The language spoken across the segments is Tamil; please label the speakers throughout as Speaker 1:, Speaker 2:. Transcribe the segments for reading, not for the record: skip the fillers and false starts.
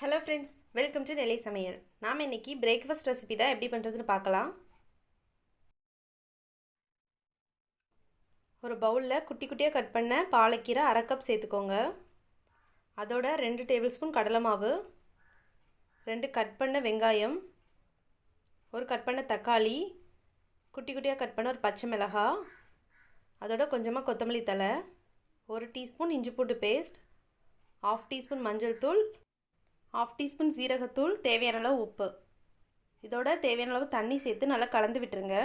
Speaker 1: ஹலோ ஃப்ரெண்ட்ஸ், வெல்கம் டு நெல்லை சமையல். நாம் இன்றைக்கி பிரேக்ஃபாஸ்ட் ரெசிபி தான் எப்படி பண்ணுறதுன்னு பார்க்கலாம். ஒரு பவுலில் குட்டி குட்டியாக கட் பண்ண பாலக்கீரை 1/2 கப் சேர்த்துக்கோங்க. அதோட 2 டேபிள் ஸ்பூன் கடலை மாவு, 2 கட் பண்ண வெங்காயம், ஒரு கட் பண்ண தக்காளி, குட்டி குட்டியாக கட் பண்ண ஒரு பச்சை மிளகாய், அதோட கொஞ்சமாக கொத்தமல்லி தழை, 1 டீஸ்பூன் இஞ்சி பூண்டு பேஸ்ட், 1/2 டீஸ்பூன் மஞ்சள் தூள், 1/2 டீஸ்பூன் சீரகத்தூள், தேவையான அளவு உப்பு. இதோட தேவையான அளவு தண்ணி சேர்த்து நல்லா கலந்து விட்டுருங்க.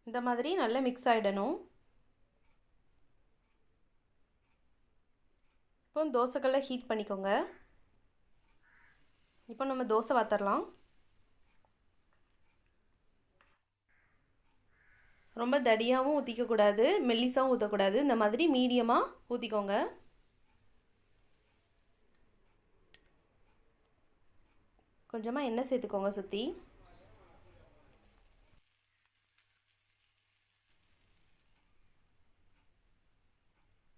Speaker 1: இந்த மாதிரி நல்லா மிக்ஸ் ஆகிடணும். இப்போ தோசைக்கல்லை ஹீட் பண்ணிக்கோங்க. இப்போ நம்ம தோசை வாத்தரலாம். ரொம்ப தடியாகவும் ஊற்றிக்கக்கூடாது, மெல்லிசாகவும் ஊற்றக்கூடாது. இந்த மாதிரி மீடியமாக ஊற்றிக்கோங்க. கொஞ்சமாக எண்ணெய் சேர்த்துக்கோங்க சுற்றி.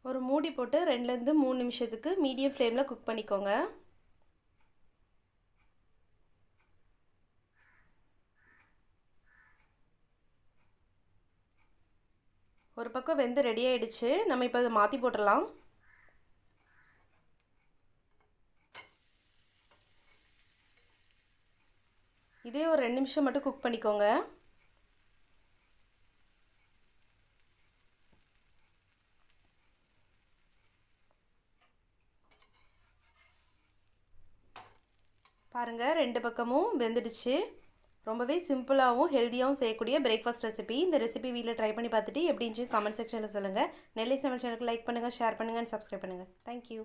Speaker 1: ஒரு மூடி போட்டு 2லேருந்து 3 நிமிஷத்துக்கு மீடியம் ஃப்ளேமில் குக் பண்ணிக்கோங்க. ஒரு பக்கம் வெந்து ரெடி ஆகிடுச்சு. நம்ம இப்போ அதை மாற்றி போட்டுடலாம். இதே ஒரு 2 நிமிஷம் மட்டும் குக் பண்ணிக்கோங்க. பாருங்கள், 2 பக்கமும் வெந்துடுச்சு. ரொம்பவே சிம்பிளாகவும் ஹெல்த்தியாகவும் செய்யக்கூடிய பிரேக்ஃபாஸ்ட் ரெசிபி. இந்த ரெசிபி வீட்டில் ட்ரை பண்ணி பார்த்துட்டு எப்படி இருந்துச்சு கமெண்ட் செக்ஷனில் சொல்லுங்கள். நெல்லை சமையல் சேனலுக்கு லைக் பண்ணுங்கள், ஷேர் பண்ணுங்கள், சப்ஸ்கிரைப் பண்ணுங்கள். தேங்க்யூ.